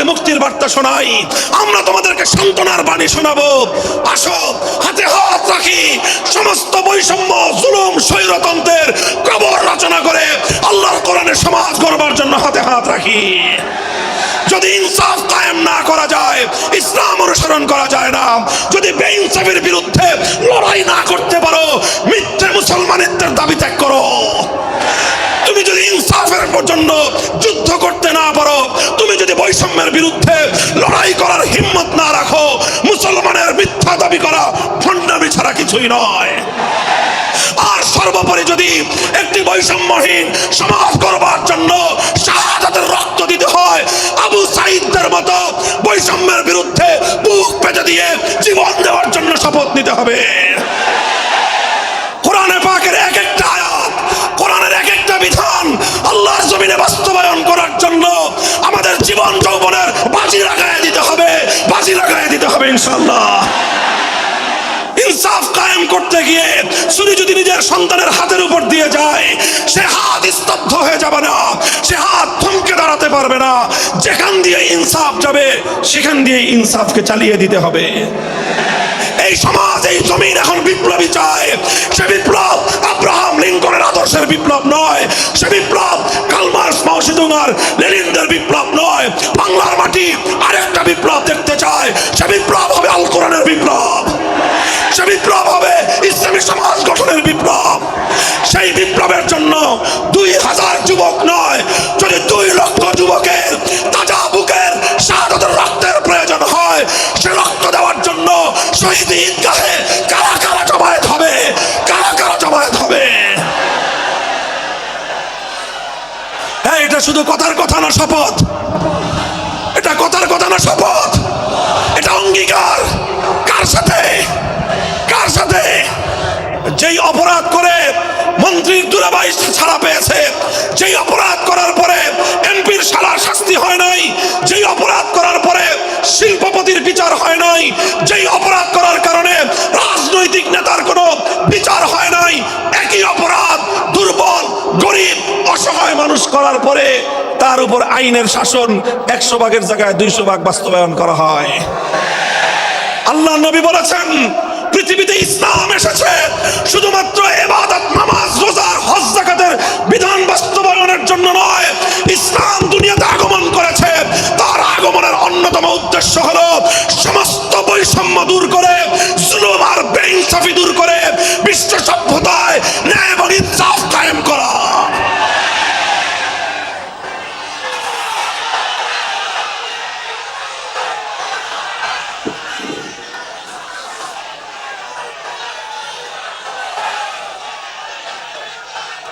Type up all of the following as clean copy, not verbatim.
তোমাদেরকে মুক্তির বার্তা শোনাই, আমরা তোমাদেরকে সান্ত্বনার বাণী শোনাবো। আসো হাতে হাত রাখি, সমস্ত বৈষম্য, জুলুম, স্বৈরতন্ত্রের কবর রচনা করে আল্লাহর কোরআনের সমাজ গড়বার জন্য হাতে হাত রাখি। যদি ইনসাফ কায়েম না করা যায়, ইসলাম অনুসরণ করা যায় না, যদি বেইনসাফের বিরুদ্ধে লড়াই না করতে পারো, মিথ্যে মুসলমানিত্বের দাবি ত্যাগ করো। তুমি যদি ইনসাফের জন্য যুদ্ধ করতে না পারো, তুমি যদি বৈষম্যের বিরুদ্ধে লড়াই করার হিম্মত না রাখো, মুসলমানের মিথ্যা দাবি করা ভণ্ডামি ছাড়া কিছুই নয়। আর সর্বোপরি যদি একটি বৈষম্যহীন সমাজ গড়বার জন্য শাহাদাতের রক্ত দিতে হয়, আবু সাঈদদের মতো বৈষম্যের বিরুদ্ধে বুক পেতে দিয়ে জীবন দেওয়ার জন্য শপথ নিতে হবে। কোরআনে পাকের এক একটা আয়াত, কোরআনের এক একটা বিধান আল্লাহর জমিনে বাস্তবায়ন করার জন্য আমাদের জীবন যৌবনের বাজি লাগায় দিতে হবে, বাজি লাগায় দিতে হবে ইনশাআল্লাহ। ইনসাফ কায়েম করতে গিয়ে ছুরি যদি নিজের সন্তানের হাতের উপর দিয়ে যায়, সে হাত স্তব্ধ হয়ে যাবে না, সে হাত থমকে দাঁড়াতে পারবে না। যেখান দিয়ে ইনসাফ যাবে সেখান দিয়ে ইনসাফকে চালিয়ে দিতে হবে। এই সমাজ, এই জমিন এখন বিপ্লবী চায়। সে বিপ্লব আব্রাহাম লিঙ্কনের আদর্শের বিপ্লব নয়, সে বিপ্লব কার্ল মার্কস, মাও সেতুং আর লেনিনদের বিপ্লব নয়। বাংলার মাটি আরেকটা বিপ্লব দেখতে চায়, সে বিপ্লব হবে আল কোরআনের বিপ্লব, সে বিপ্লব হবে ইসলামী সমাজ গঠনের বিপ্লব। সেই বিপ্লবের জন্য 2000 যুবক নয়, যদি 2 লক্ষ যুবকের তাজা বুকের শাহাদাতের রক্তের প্রয়োজন হয়, সে রক্ত দেওয়ার জন্য শহীদ ঈদগাহে কারা কারা জমায়েত হবে, কারা কারা জমায়েত হবে। এটা শুধু কথার কথা না, শপথ। এটা কথার কথা না, শপথ। এটা অঙ্গীকার। কার সাথে? কার সাথে? যেই অপরাধ করে মন্ত্রীর দুলাভাই ছাড়া পেয়েছে, যেই অপরাধ করার পরে এমপির শালার শাস্তি হয় নাই, যেই অপরাধ করার পরে শিল্পপতির বিচার হয় নাই, যেই অপরাধ করার কারণে রাজনৈতিক নেতার কোনো বিচার হয় নাই, একই অপরাধ দুর্বল, গরিব, অসহায় মানুষ করার পরে তার উপর আইনের শাসন 100 ভাগের জায়গায় 200 ভাগ বাস্তবায়ন করা হয়। আল্লাহ নবী বলেছেন, পৃথিবীতে ইসলাম এসেছে শুধুমাত্র ইবাদত, নামাজ, রোজা, হজ, যাকাতের বিধান বাস্তবায়নের জন্য নয়। ইসলাম দুনিয়াতে আগমন করেছে, তার আগমনের অন্যতম উদ্দেশ্য হলো সমস্ত বৈষম্য দূর করে, জুলুম আর বেইনসাফি দূর করে বিশ্ব সভ্যতায় ন্যায় এবং ইনসাফ কায়েম করা।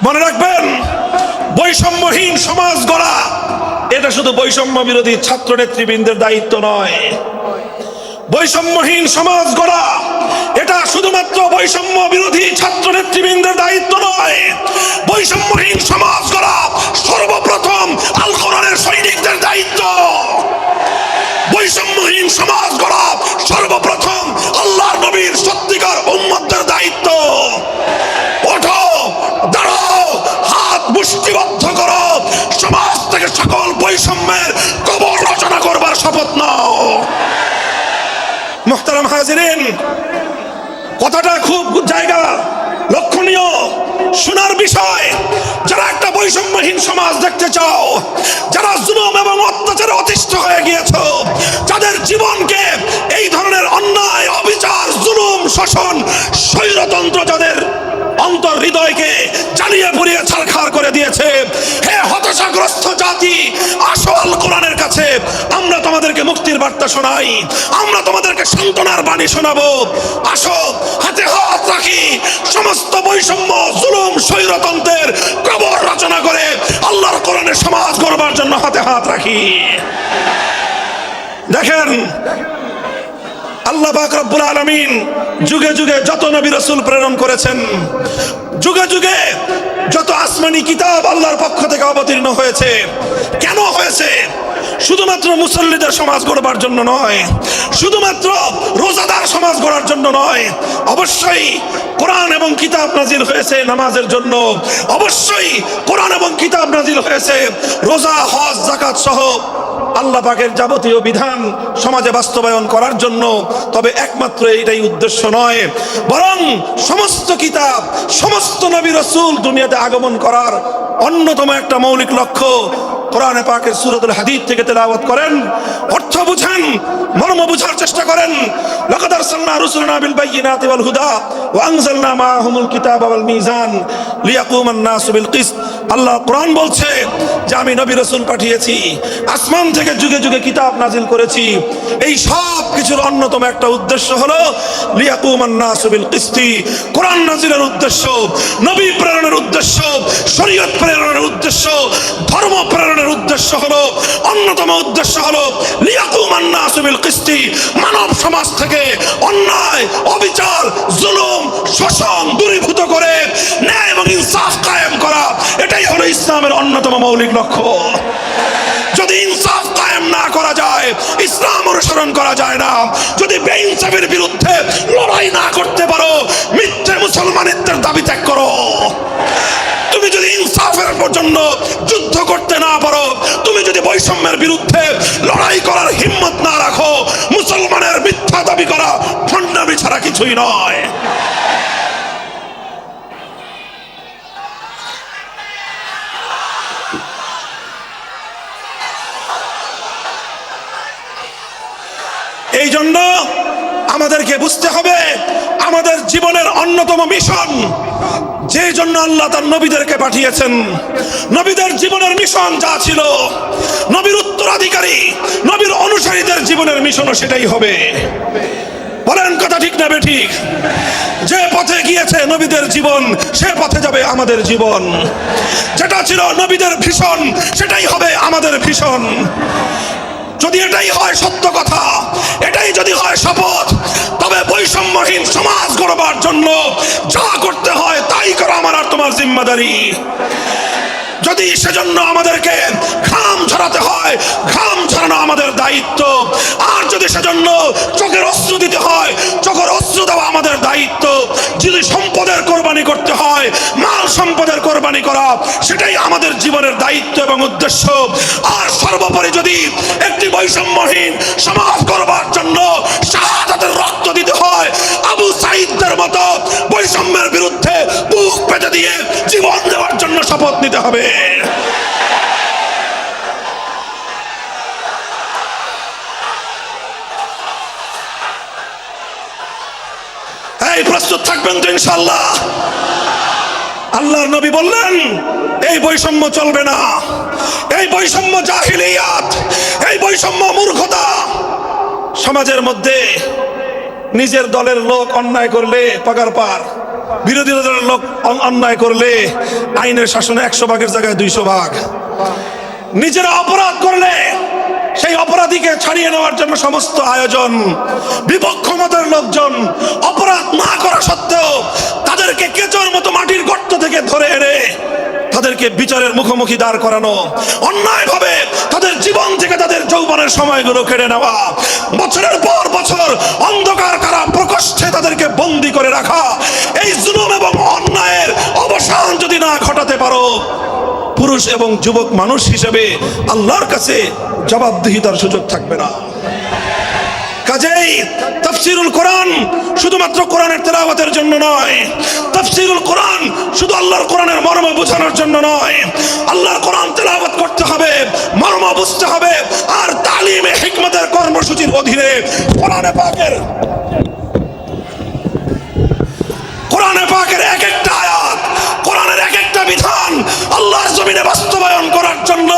মনে রাখবেন, বৈষম্যহীন সমাজ গড়া এটা শুধু বৈষম্য বিরোধী ছাত্র নেতৃবৃন্দের দায়িত্ব নয়। বৈষম্যহীন সমাজ গড়া এটা শুধুমাত্র বৈষম্য বিরোধী ছাত্র নেতৃবৃন্দের দায়িত্ব নয়। বৈষম্যহীন সমাজ গড়া সর্বপ্রথম আল কোরআনের সৈনিকদের দায়িত্ব। বৈষম্যহীন সমাজ গড়া সর্বপ্রথম আল্লাহর নবীর সত্যিকার উম্মতদের দায়িত্ব। ওঠো, দাঁড়াও, হাত মুষ্টিবদ্ধ করো, সমাজ থেকে সকল বৈষম্যের কবর রচনা করবার শপথ নাও। মুহতারাম হাজিরিন, কথাটা খুব জায়গা লক্ষণীয়, শোনার বিষয়। যারা একটা বৈষম্যহীন সমাজ দেখতে চাও, যারা জুলুম এবং অত্যাচারে অতিষ্ঠ হয়ে গিয়েছো, যাদের জীবনকে এই ধরনের অন্যায়, অবিচার, জুলুম, শোষণ, স্বৈরতন্ত্র যাদের অন্তর হৃদয়কে জ্বালিয়ে পুড়িয়ে ছারখার করে দিয়েছে, হে হতাশাগ্রস্ত জাতি, আসো আল কোরআনের কাছে। আমরা তোমাদেরকে মুক্তির বার্তা শোনাই, আমরা তোমাদেরকে সান্ত্বনার বাণী শোনাবো। আসো হাতে হাত রাখি, সমস্ত বৈষম্য, জুলুম, স্বৈরতন্ত্রের কবর রচনা করে আল্লাহর কোরআনের সমাজ গড়বার জন্য হাতে হাত রাখি। দেখেন, আল্লাহ পাক রব্বুল আলামিন যুগে যুগে যত নবী রাসূল প্রেরণ করেছেন, যুগে যুগে যত আসমানি কিতাব আল্লাহর পক্ষ থেকে অবতীর্ণ হয়েছে, কেন হয়েছে? শুধুমাত্র মুসল্লিদের সমাজ গড়বার জন্য নয়, শুধুমাত্র রোজাদার সমাজ গড়ার জন্য নয়। অবশ্যই কোরআন এবং কিতাব নাজিল হয়েছে নামাজের জন্য, অবশ্যই কোরআন এবং কিতাব নাজিল হয়েছে রোজা, হজ, যাকাত সহ আল্লাহ পাকের যাবতীয় বিধান সমাজে বাস্তবায়ন করার জন্য, তবে একমাত্র এটাই উদ্দেশ্য নয়, বরং সমস্ত কিতাব, সমস্ত নবী রাসূল দুনিয়াতে আগমন করার অন্যতম একটা মৌলিক লক্ষ্য। কোরআনে পাকের সূরাতুল হাদীদ থেকে তেলাওয়াত করেন, অর্থ বুঝেন, মর্ম বুঝার চেষ্টা করেন। লাকাদ আরসালনা রুসুলানা বিল বায়িনাতি ওয়াল হুদা ওয়া আনজালনা মাআহুমুল কিতাবা ওয়াল মিজান লিয়াকুমান নাসু বিল কিসত। আল্লাহ কোরআন বলছে যে আমি নবী রাসূল পাঠিয়েছি, আসমান থেকে যুগে যুগে কিতাব নাজিল করেছি। এই সব কিছুর অন্যতম একটা উদ্দেশ্য হলো লিয়াকুমান নাসু বিল কিসতি। কোরআন নাজিলের উদ্দেশ্য, নবী প্রেরণের উদ্দেশ্য, শরীয়ত প্রেরণের উদ্দেশ্য, ধর্ম প্রেরণের উদ্দেশ্য হলো, অন্যতম উদ্দেশ্য হলো লিয়াকুমান নাসু বিল কিসতি। মানব সমাজ থেকে অন্যায়, অবিচার, জুলুম, শোষণ দূরীভূত করে ন্যায় এবং ইনসাফ কায়েম করা, এটাই হলো ইসলামের অন্যতম মৌলিক লক্ষ্য। যদি ইনসাফ কায়েম না করা যায়, ইসলাম অনুসরণ করা যায় না। যদি বেইনসাফের বিরুদ্ধে লড়াই না করতে পারো, মিথ্যে মুসলমানিত্বের দাবি ত্যাগ করো। তুমি যদি ইনসাফের জন্য যুদ্ধ করতে না পারো, তুমি যদি বৈষম্যের বিরুদ্ধে লড়াই করার হিম্মত না রাখো, মুসলমানের মিথ্যা দাবি করা ভণ্ডামি ছাড়া কিছুই নয়। এই জন্য আমাদেরকে বুঝতে হবে, আমাদের জীবনের অন্যতম মিশন, যে জন্য আল্লাহ তার নবীদেরকে পাঠিয়েছেন, নবীদের জীবনের মিশন যা ছিল, নবীর উত্তরাধিকারী, নবীর অনুসারীদের জীবনের মিশনও সেটাই হবে। বলেন কথা ঠিক না বেঠিক? যে পথে গিয়েছে নবীদের জীবন, সে পথে যাবে আমাদের জীবন। যেটা ছিল নবীদের ভীষণ, সেটাই হবে আমাদের ভীষণ। যদি এটাই হয় সত্য কথা, এটাই যদি হয় শপথ, তবে বৈষম্যহীন সমাজ গড়বার জন্য যা করতে হয় তাই করা আমার আর তোমার জিম্মাদারি। যদি সেজন্য আমাদেরকে ঘাম ঝরাতে হয়, ঘাম ঝরানো আমাদের দায়িত্ব। আর যদি সেজন্য চোখের অশ্রু দিতে হয়, চোখের অশ্রু দেওয়া আমাদের দায়িত্ব। যদি সম্পদের কোরবানি করতে হয়, মাল সম্পদের কোরবানি করা, সেটাই আমাদের জীবনের দায়িত্ব এবং উদ্দেশ্য। আর সর্বোপরি যদি একটি বৈষম্যহীন সমাজ গড়বার জন্য শাহাদাতের রক্ত দিতে হয়, আবু সাঈদদের মতো বৈষম্যের বিরুদ্ধে বুক পেতে দিয়ে জীবন দেওয়ার জন্য শপথ নিতে হবে। এই প্রস্তুত থাকবেন তো ইনশাআল্লাহ? আল্লাহর নবী বললেন এই বৈষম্য চলবে না, এই বৈষম্য জাহিলিয়াত, এই বৈষম্য মূর্খতা। সমাজের মধ্যে নিজের দলের লোক অন্যায় করলে পাগার পার, বিরোধী দলের লোক অন্যায় করলে আইনের শাসনে 100 ভাগের জায়গায় 200 ভাগ। নিজেরা অপরাধ করলে সেই অপরাধীকে ছাড়িয়ে নেওয়ার জন্য সমস্ত আয়োজন। বিপক্ষ মতের লোকজন অপরাধ না করা সত্ত্বেও তাদেরকে কেচোর মতো মাটির গর্ত থেকে ধরে এনে তাদেরকে বিচারের মুখোমুখি দাঁড় করানো, অন্যায়ভাবে তাদের জীবন থেকে তাদের যৌবনের সময়গুলো কেড়ে নেওয়া, বছরের পর বছর অন্ধকার কারা প্রকোষ্ঠে তাদেরকে বন্দী করে রাখা। এই জুলুম এবং অন্যায়ের অবসান যদি না ঘটাতে পারো, পুরুষ এবং যুবক মানুষ হিসেবে আল্লাহর কাছে জবাবদিহিতার সুযোগ থাকবে না। কাজেই তাফসীরুল কোরআন শুধুমাত্র কোরআনের তেলাওয়াতের জন্য নয়, তাফসীরুল কোরআন শুধু আল্লাহর কোরআনের মর্ম বোঝানোর জন্য নয়। আল্লাহর কোরআন তেলাওয়াত করতে হবে, মর্ম বুঝতে হবে, আর তালিমে হিকমতের কর্মসূচির অধীনে কোরআনে পাকের এক একটা আয়াত, কোরআনের এক একটা বিধান আল্লাহর জমিনে বাস্তবায়ন করার জন্য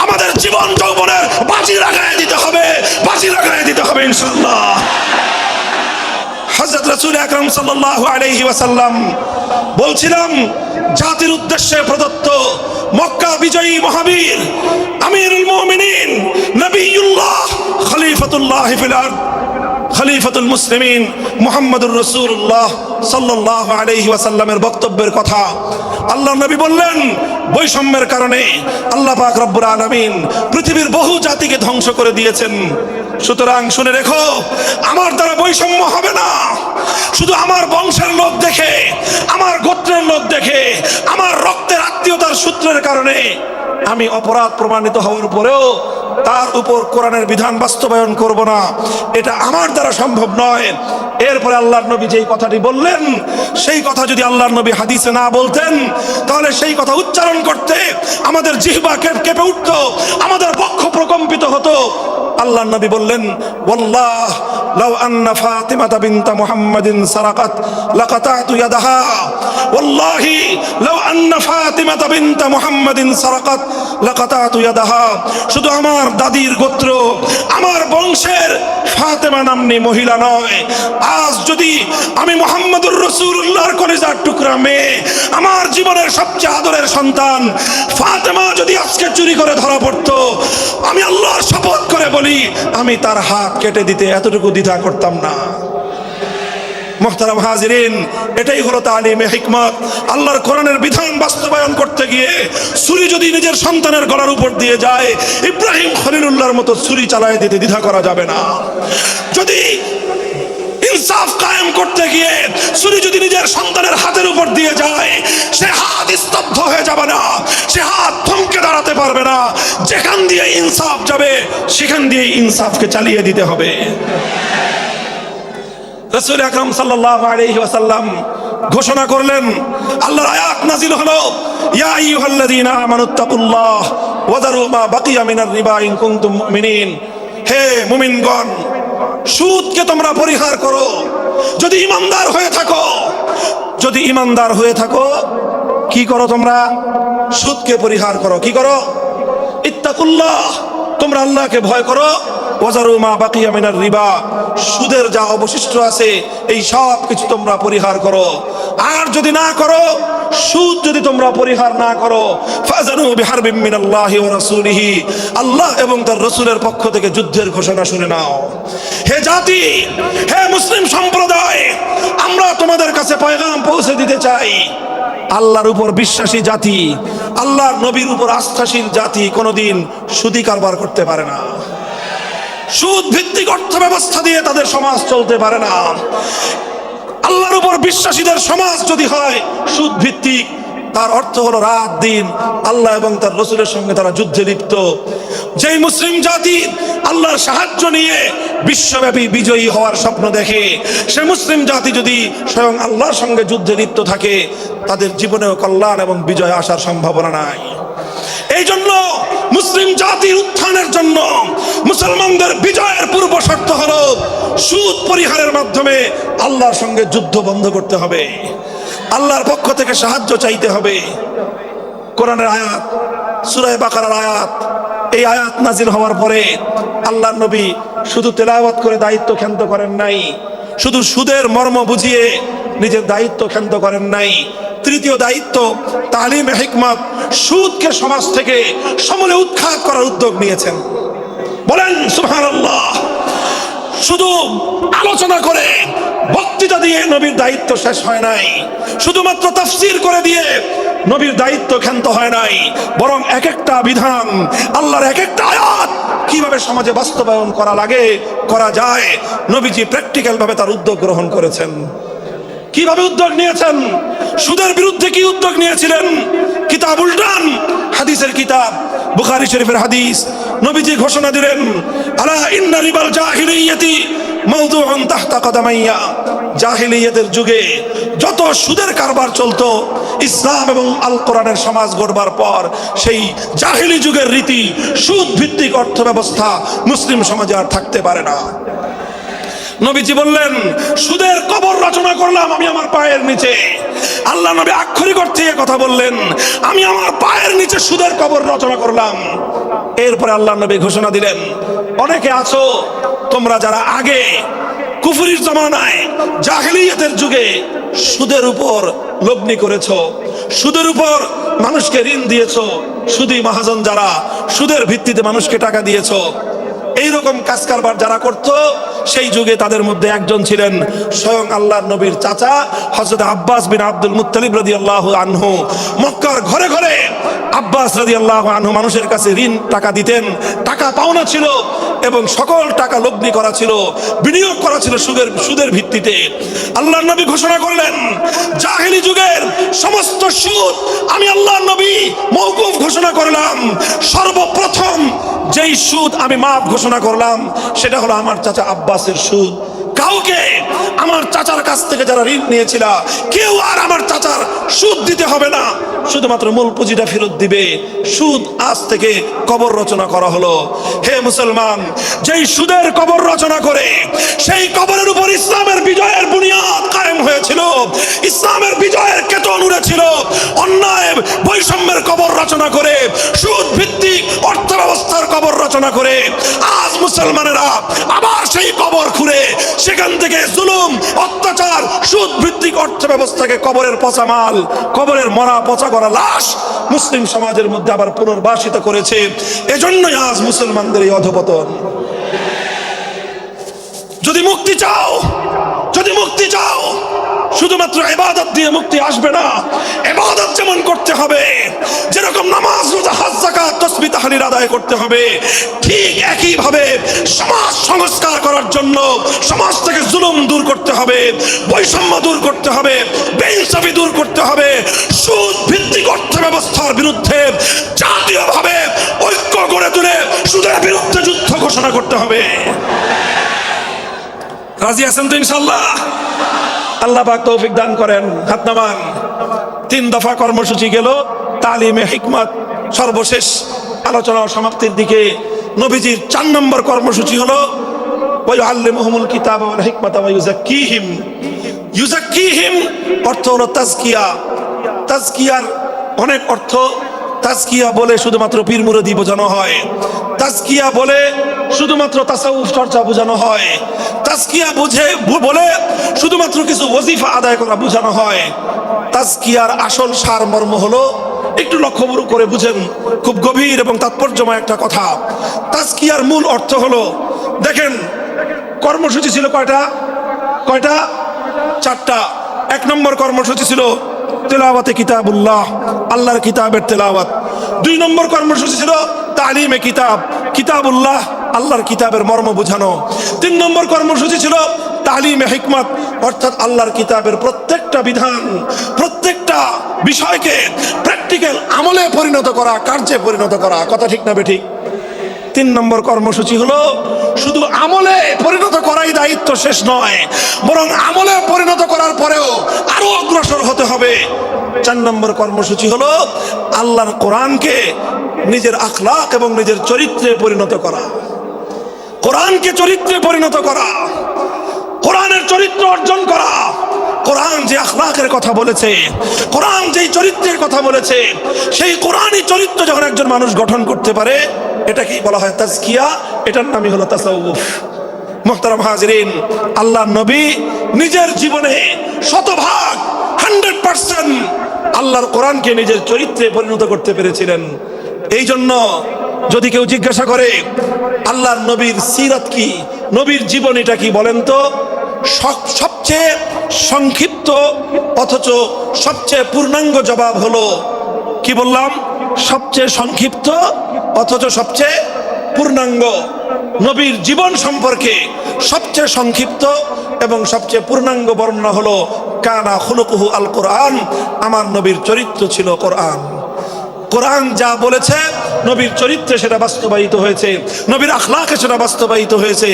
আমাদের জীবন যৌবনের বাজি লাগায় দিতে হবে, বাজি লাগায় দিতে হবে ইনশাআল্লাহ। হযরত রাসূল আকরাম সাল্লাল্লাহু আলাইহি ওয়াসাল্লাম বলছিলাম, জাতির উদ্দেশ্যে প্রদত্ত মক্কা বিজয়ী মহাবীর আমিরুল মুমিনিন নবিয়ুল্লাহ খলিফাতুল্লাহ ফিল আরদ খলিফাতুল মুসলিমিন মুহাম্মদুর রাসূলুল্লাহ সাল্লাল্লাহু আলাইহি ওয়াসাল্লামের বক্তব্যের কথা আল্লাহ নবী বললেন, বৈষম্যের কারণে আল্লাহ পাক রব্বুল আলামিন পৃথিবীর বহু জাতিকে ধ্বংস করে দিয়েছেন। সুতরাং শুনে রেখো, আমার দ্বারা বৈষম্য হবে না। শুধু আমার বংশের লোক দেখে, আমার গোত্রের লোক দেখে, আমার রক্তের আত্মীয়তার সূত্রের কারণে আমি অপরাধ প্রমাণিত হওয়ার পরেও তার উপর কোরআনের বিধান বাস্তবায়ন করব না, এটা আমার দ্বারা সম্ভব নয়। এরপরে আল্লাহর নবী যেই কথাটি বললেন, সেই কথা যদি আল্লাহর নবী হাদিসে না বলতেন, তাহলে সেই কথা উচ্চারণ করতে আমাদের জিহ্বা কেঁপে উঠত, আমাদের বক্ষ প্রকম্পিত হতো। আল্লাহর নবী বললেন, ওয়াল্লাহ লাউ আন্না ফাতিমাতা বিনতা মুহাম্মাদিন সারাকাত লাকাতাতু ইয়াদাহা, ওয়াল্লাহি লাউ আন্না ফাতিমাতা বিনতা মুহাম্মাদিন সারাকাত লাকাতাতু ইয়াদাহা। শুধু আমার দাদির গোত্র, আমার বংশের ফাতেমা নামনি মহিলা নয়, আজ যদি আমি মুহাম্মদুর রাসূলুল্লাহর কলিজার টুকরা মেয়ে, আমার জীবনের সবচেয়ে আদরের সন্তান ফাতেমা যদি আজকে চুরি করে ধরা পড়তো, আমি আল্লাহর শপথ করে বলি, আমি তার হাত কেটে দিতে এতটুকু দ্বিধা করতাম না। মুহতারাম হাজিরিন, এটাই হলো তালিমে হিকমত। আল্লাহর কোরআনের বিধান বাস্তবায়ন করতে গিয়ে ছুরি যদি নিজের সন্তানের গলার উপর দিয়ে যায়, ইব্রাহিম খলিলুল্লাহর মতো ছুরি চালায় দিতে দ্বিধা করা যাবে না। যদি ইনসাফ কায়েম করতে গিয়ে ছুরি যদি নিজের সন্তানের হাতের উপর দিয়ে যায়, সে হাত স্তব্ধ হয়ে যাবে না, সে হাত থমকে দাঁড়াতে পারবে না। যেখান দিয়ে ইনসাফ যাবে, সেখান দিয়ে ইনসাফকে চালিয়ে দিতে হবে। রাসূল আকরাম সাল্লাল্লাহু আলাইহি ওয়াসাল্লাম ঘোষণা করলেন, আল্লাহর আয়াত নাযিল হলো, ইয়া আইয়ুহাল্লাযীনা আমানুত্তাকুল্লাহ ওয়া যারু মা বাকিয়া মিনার রিবা ইন কুনতুম মুমিনিন। হে মুমিনগণ, সুদকে তোমরা পরিহার করো যদি ঈমানদার হয়ে থাকো। যদি ঈমানদার হয়ে থাকো, কি করো তোমরা? সুদকে পরিহার করো। কি করো? ইত্তাকুল্লাহ, তোমরা আল্লাহকে ভয় করো। ওয়াজারু মা বাকিয়া মিনার রিবা, সুদের যা অবশিষ্ট আছে এই সব কিছু তোমরা পরিহার করো। আর যদি না করো, সুদ যদি তোমরা পরিহার না করো, ফাজানু বিহারবিম মিনাল্লাহি ওয়া রাসূলিহি, আল্লাহ এবং তার রাসূলের পক্ষ থেকে যুদ্ধের ঘোষণা শুনে নাও। হে জাতি, হে মুসলিম সম্প্রদায়, আমরা তোমাদের কাছে পয়গাম পৌঁছে দিতে চাই, আল্লাহর উপর বিশ্বাসী জাতি, আল্লাহর নবীর উপর আস্থাশীল জাতি কোনোদিন সুদি কারবার করতে পারে না। সুদ ভিত্তিক অর্থ ব্যবস্থা দিয়ে তাদের সমাজ চলতে পারে না। আল্লাহর উপর বিশ্বাসীদের সমাজ যদি হয় সুদ ভিত্তিক, তার অর্থ হলো রাত দিন আল্লাহ এবং তার রাসূলের সঙ্গে তারা যুদ্ধে লিপ্ত। যেই মুসলিম জাতি আল্লাহর সাহায্য নিয়ে বিশ্বব্যাপী বিজয়ী হওয়ার স্বপ্ন দেখে, সে মুসলিম জাতি যদি স্বয়ং আল্লাহর সঙ্গে যুদ্ধে লিপ্ত থাকে, তাদের জীবনেও কল্যাণ এবং বিজয় আসার সম্ভাবনা নাই। এই জন্য মুসলিম জাতির উত্থানের জন্য মুসলমানদের বিজয়ের পূর্ব শর্ত হলো সুদ পরিহারের মাধ্যমে আল্লাহর সঙ্গে যুদ্ধ বন্ধ করতে হবে, আল্লাহর পক্ষ থেকে সাহায্য চাইতে হবে। কোরআনের আয়াত, সূরা বাকারার আয়াত, এই আয়াত নাজিল হওয়ার পরে আল্লাহর নবী শুধু তেলাওয়াত করে দায়িত্ব ক্ষান্ত করেন নাই, শুধু সুদের মর্ম বুঝিয়ে নিজের দায়িত্ব ক্ষান্ত করেন নাই। তৃতীয় দায়িত্ব তালিমে হিকমত, সুদকে সমাজ থেকে সমূলে উৎখাত করার উদ্যোগ নিয়েছেন। বলেন সুবহানাল্লাহ। শুধু আলোচনা করে বক্তৃতা দিয়ে নবীর দায়িত্ব শেষ হয় নাই, শুধুমাত্র তাফসীর করে দিয়ে নবীর দায়িত্ব ক্ষান্ত হয় নাই, বরং এক একটা বিধান, আল্লাহর এক একটা আয়াত কিভাবে সমাজে বাস্তবায়ন করা লাগে, করা যায়, নবীজি প্র্যাকটিক্যাল ভাবে তার উদ্যোগ গ্রহণ করেছেন। কিভাবে উদ্যোগ নিয়েছেন? সুদের বিরুদ্ধে কি উদ্যোগ নিয়েছিলেন? কিতাব উল্টান, হাদিসের কিতাব বুখারী শরীফের হাদিস, নবীজি ঘোষণা দিলেন, আলা ইন্না রিবাল জাহিলিয়াতি মাওদুউন তাহতা কাদামাইয়া। জাহিলিয়াতের যুগে যত সুদের কারবার চলতো, ইসলাম এবং আল কোরআনের সমাজ গড়বার পর সেই জাহিলি যুগের রীতি, সুদ ভিত্তিক অর্থ ব্যবস্থা মুসলিম সমাজে আর থাকতে পারে না। নবীজি বললেন, সুদের কবর রচনা করলাম আমি আমার পায়ের নিচে। আল্লাহ নবী আক্ষরিক অর্থে কথা বললেন, আমি আমার পায়ের নিচে সুদের কবর রচনা করলাম। এরপরে আল্লাহ নবী ঘোষণা দিলেন, অনেকে আছো তোমরা যারা আগে কুফরির জামানায় জাহিলিয়াতের যুগে সুদের উপর লগ্নি করেছো, সুদের উপর মানুষকে ঋণ দিয়েছো, সুদী মহাজন যারা সুদের ভিত্তিতে মানুষকে টাকা দিয়েছো, এইরকম কাজ কারবার যারা করতো, সেই যুগে তাদের মধ্যে একজন ছিলেন স্বয়ং আল্লাহর নবীর চাচা হযরত আব্বাস বিন আব্দুল মুত্তালিব রাদিয়াল্লাহু আনহু। মক্কার ঘরে ঘরে আব্বাস রাদিয়াল্লাহু আনহু মানুষের কাছে ঋণ টাকা দিতেন, টাকা পাওনা ছিল, এবং সকল টাকা লগ্নি করা ছিল, বিনিয়োগ করা ছিল সুদের ভিত্তিতে। আল্লাহর নবী ঘোষণা করলেন, জাহেলি যুগের সমস্ত সুদ আমি আল্লাহর নবী মওকুফ ঘোষণা করলাম। সর্বপ্রথম যেই সুদ আমি মাফ ঘোষণা করলাম সেটা হলো আমার চাচা আব্বাসের সুদ। কাউকে আমার চাচার কাছ থেকে যারা ঋণ নিয়েছিল কেউ আর আমার চাচার সুদ দিতে হবে না, শুধুমাত্র মূল পুঁজিটা ফেরত দিবে। সুদ আজ থেকে কবর রচনা করা হলো। হে মুসলমান, যেই সুদের কবর রচনা করে সেই কবরের উপর ইসলামের বিজয়ের বুনিয়াদ কায়েম হয়েছিল, ইসলামের বিজয়ের কেতন উড়েছিল, অন্যায় বৈষম্যের কবর রচনা করে, সুদ ভিত্তিক অর্থ ব্যবস্থার কবর রচনা করে আজ মুসলমানেরা আবার সেই কবর খুঁড়ে সেখান থেকে জুলুম, অত্যাচার, সুদ ভিত্তিক অর্থ ব্যবস্থাকে কবরের পচা মাল, কবরের মরা পচা করা লাশ মুসলিম সমাজের মধ্যে আবার পুনর্বাসিত করেছে। এজন্যই আজ মুসলমানদের এই অধপতন। যদি মুক্তি চাও, যদি মুক্তি চাও, শুধুমাত্র ইবাদত দিয়ে মুক্তি আসবে না। ইবাদত যেমন করতে হবে, যেরকম নামাজ, রোজা, হজ, যাকাত, তাসবিহ, তাহলিল আদায় করতে হবে, ঠিক একই ভাবে সমাজ সংস্কার করার জন্য সমাজ থেকে জুলুম দূর করতে হবে, বৈষম্য দূর করতে হবে, বেইনসাফি দূর করতে হবে, সুদ ভিত্তিক অর্থ ব্যবস্থার বিরুদ্ধে জাতীয়ভাবে ঐক্য গড়ে তুলে সুদের বিরুদ্ধে যুদ্ধ ঘোষণা করতে হবে। রাজি আছেন তো ইনশাআল্লাহ? আল্লাহ পাক তৌফিক দান করেন। হাত নামান। 3 দফা কর্মসূচি গেল, তালিমে হিকমত সর্বশেষ আলোচনা সমাপ্তির দিকে। নবীজির 4 নম্বর কর্মসূচি হলো ওয়ায়ুআল্লিমুহুমুল কিতাবা ওয়াল হিকমাতা ওয়া ইউযাক্কিহিম। ইউযাক্কিহিম অর্থ হলো তাজকিয়া। তাজকিয়ার অনেক অর্থ। তাজকিয়া বলে শুধুমাত্র পীর মুরিদি বোঝানো হয়, তাজকিয়া বলে শুধুমাত্র তাসাউফ চর্চা বোঝানো হয়, তাজকিয়া বলে শুধুমাত্র কিছু ওজিফা আদায় করা বোঝানো হয়। তাজকিয়ার আসল সারমর্ম হলো, একটু লক্ষ্য করে বুঝেন, খুব গভীর এবং তাৎপর্যময় একটা কথা। তাজকিয়ার মূল অর্থ হলো, দেখেন কর্মসূচি ছিল কয়টা? 4টা। 1 নম্বর কর্মসূচি ছিল তেলাওয়াতে কিতাবুল্লাহ, আল্লাহর কিতাবের তেলাওয়াত। 2 নম্বর কর্মসূচি ছিল তালিমে কিতাবুল্লাহ, আল্লাহর কিতাবের মর্ম বোঝানো। 3 নম্বর কর্মসূচি ছিল তালিমে হিকমত, অর্থাৎ আল্লাহর কিতাবের প্রত্যেকটা বিধান, প্রত্যেকটা বিষয়কে প্র্যাকটিক্যাল আমলে পরিণত করা, কার্যে পরিণত করা। কথা ঠিক না বেঠিক? 3 নম্বর কর্মসূচি হলো শুধু আমলে পরিণত করাই দায়িত্ব শেষ নয়, বরং আমলে পরিণত করার পরেও আরো অগ্রসর হতে হবে। 4 নম্বর কর্মসূচি হলো আল্লাহর কোরআনকে নিজের আখলাক এবং নিজের চরিত্রে পরিণত করা, কোরআনকে চরিত্রে পরিণত করা, কোরআনের চরিত্র অর্জন করা। কোরআন যে আখলাকের কথা বলেছে, কোরআন যেই চরিত্রের কথা বলেছে, সেই কোরআনই চরিত্র যখন একজন মানুষ গঠন করতে পারে, এটাকেই বলা হয় তাজকিয়া। এটার নামই হলো তাসাউফ। মুহতারাম হাজিরিন, আল্লাহর নবী নিজের জীবনে 100% আল্লাহর কোরআনকে নিজের চরিত্রে পরিণত করতে পেরেছিলেন। এই জন্য যদি কেউ জিজ্ঞাসা করে আল্লাহর নবীর সিরাত কি, নবীর জীবনীটা কি, বলেন তো? সবচেয়ে সংক্ষিপ্ত অথচ সবচেয়ে পূর্ণাঙ্গ জবাব হলো, কি বললাম? সবচেয়ে সংক্ষিপ্ত অথচ সবচেয়ে পূর্ণাঙ্গ। নবীর জীবন সম্পর্কে সবচেয়ে সংক্ষিপ্ত এবং সবচেয়ে পূর্ণাঙ্গ বর্ণনা হলো কানা খুলুকুহু আল কোরআন, আমার নবীর চরিত্র ছিল কোরআন। কোরআন যা বলেছে নবীর চরিত্রে সেটা বাস্তবায়িত হয়েছে, নবীর আখলাকে সেটা বাস্তবায়িত হয়েছে।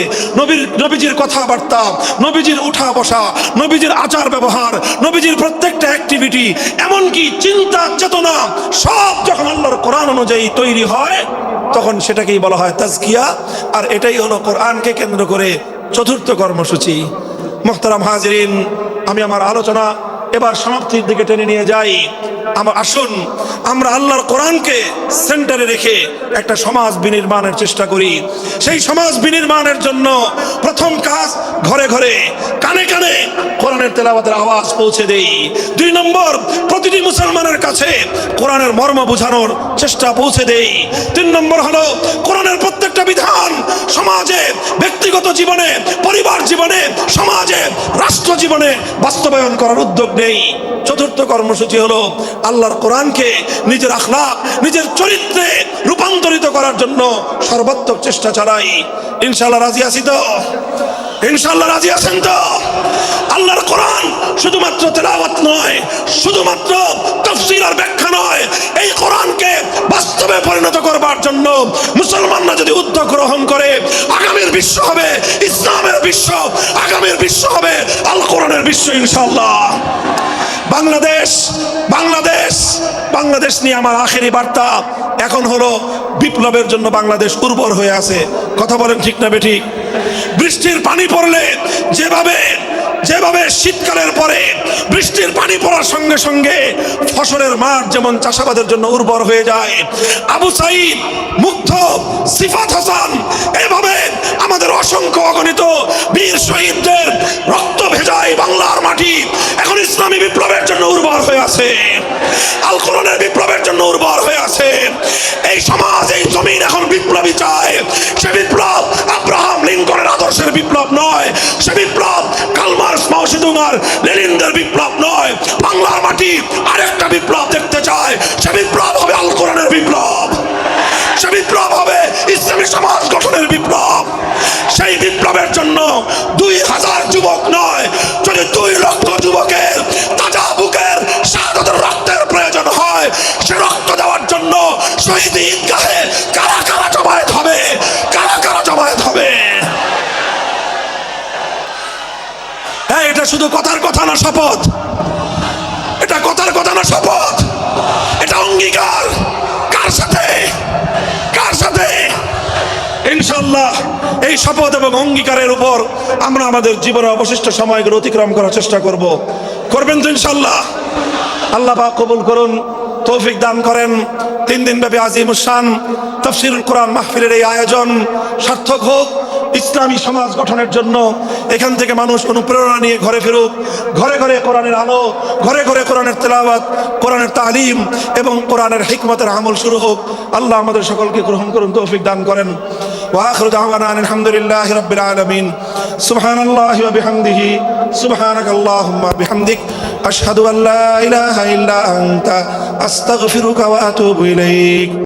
নবীজির কথাবার্তা, নবীজির উঠা বসা, নবীজির আচার ব্যবহার, নবীজির প্রত্যেকটা অ্যাক্টিভিটি, এমনকি চিন্তা চেতনা, সব যখন আল্লাহর কোরআন অনুযায়ী তৈরি হয়, তখন সেটাকেই বলা হয় তাজকিয়া। আর এটাই হলো কোরআনকে কেন্দ্র করে 4র্থ কর্মসূচি। মুহতারাম হাজিরিন, আমি আমার আলোচনা এবার সমাপ্তির দিকে টেনে নিয়ে যাই। আসুন আমরা আল্লাহর কোরআনকে সেন্টারে রেখে একটা সমাজ বিনির্মাণের চেষ্টা করি। সেই সমাজ বিনির্মাণের জন্য প্রথম কাজ, ঘরে ঘরে কানে কানে কোরআনের তেলাওয়াতের আওয়াজ পৌঁছে দেই। 2 নম্বর, প্রতিটি মুসলমানের কাছে কোরআনের মর্ম বোঝানোর চেষ্টা পৌঁছে দেই। 3 নম্বর হলো কোরআনের প্রত্যেক প্রত্যেকটা বিধান সমাজে, ব্যক্তিগত জীবনে, পরিবার জীবনে, সমাজে, রাষ্ট্র জীবনে বাস্তবায়ন করার উদ্যোগ নেই। চতুর্থ কর্মসূচি হলো আল্লাহর কোরআনকে নিজের আখলাক, নিজের চরিত্রে রূপান্তরিত করার জন্য সর্বাত্মক চেষ্টা চালাই। ইনশাআল্লাহ রাজি আছি তো? ইনশাআল্লাহ রাজি আছেন তো? আল্লাহর কোরআন শুধুমাত্র তেলাওয়াত নয়, শুধুমাত্র তাফসীর আর ব্যাখ্যা নয়, এই কোরআনকে বাস্তবে পরিণত করবার জন্য মুসলমানরা যদি উদ্যোগ গ্রহণ করে, আগামীর বিশ্ব হবে ইসলামের বিশ্ব, আগামীর বিশ্ব হবে আল কোরআনের বিশ্ব ইনশাআল্লাহ। বাংলাদেশ বাংলাদেশ বাংলাদেশ নিয়ে আমার আখেরি বার্তা এখন হলো বিপ্লবের জন্য বাংলাদেশ উর্বর হয়ে আছে। কথা বলেন ঠিক না বেঠিক? বৃষ্টির পানি পড়লে যেভাবে শীতকালের পরে বৃষ্টির পানি পড়ার সঙ্গে সঙ্গে ফসলের মাঠ যেমন চাষাবাদের জন্য উর্বর হয়ে যায়, আবু সাঈদ, মুগ্ধ, সিফাত হাসান, এভাবে আমাদের অসংখ্য অগণিত বীর শহীদদের রক্ত ভেজায় বাংলার মাটি এখন ইসলামী বিপ্লবের জন্য উর্বর হয়ে আছে, আল কোরআনের বিপ্লবের জন্য উর্বর হয়ে আছে। এই সমাজ, এই জমিন এখন বিপ্লবী চায়। সে বিপ্লব আব্রাহাম লিঙ্কনের আদর্শের বিপ্লব নয়, সে বিপ্লব কার্ল মার্কস, মাও সেতুং আর লেনিনদের বিপ্লব নয়। বাংলার মাটি আরেকটা বিপ্লব দেখতে চায়, সে বিপ্লব হবে আল কোরআনের বিপ্লব, সে বিপ্লব হবে ইসলামী সমাজ গঠনের বিপ্লব। সেই বিপ্লবের জন্য 2000 যুবক নয়, যদি 2 লক্ষ যুবকের তাজা বুকের শাহাদাতের রক্তের প্রয়োজন হয়, সে রক্ত দেওয়ার জন্য শহীদ ঈদগাহে কারা কারা জমায়েত হবে, কারা কারা জমায়েত হবে। এটা শুধু কথার কথা না, শপথ। এটা কথার কথা না, শপথ। এটা অঙ্গীকার। কার সাথে? কার সাথে? ইনশাআল্লাহ এই শপথ এবং অঙ্গীকারের উপর আমরা আমাদের জীবনের অবশিষ্ট সময়গুলো অতিক্রম করার চেষ্টা করব। করবেন তো ইনশাআল্লাহ? আল্লাহ পাক কবুল করুন, তৌফিক দান করেন। 3 দিন ব্যাপী আজিমুস শান তাফসীরুল কোরআন মাহফিলের এই আয়োজন সার্থক হোক ইসলামী সমাজ গঠনের জন্য। এখান থেকে মানুষ অনুপ্রেরণা নিয়ে ঘরে ফিরুক, ঘরে ঘরে কোরআনের আলো, ঘরে ঘরে কোরআনের তেলাওয়াত, কোরআনের তালিম এবং কোরআনের হিকমতের আমল শুরু হোক। আল্লাহ আমাদের সকলকে গ্রহণ করুন, তৌফিক দান করেন। ওয়া আখিরু দাওয়ানা আলহামদুলিল্লাহি রাব্বিল আলামিন। সুবহানাল্লাহি ওয়া বিহামদিহি, সুবহানাকাল্লাহুম্মা বিহামদিক, আশহাদু আল্লা ইলাহা ইল্লা আনতা, আস্তাগফিরুকা ওয়া আতুবু ইলাইক।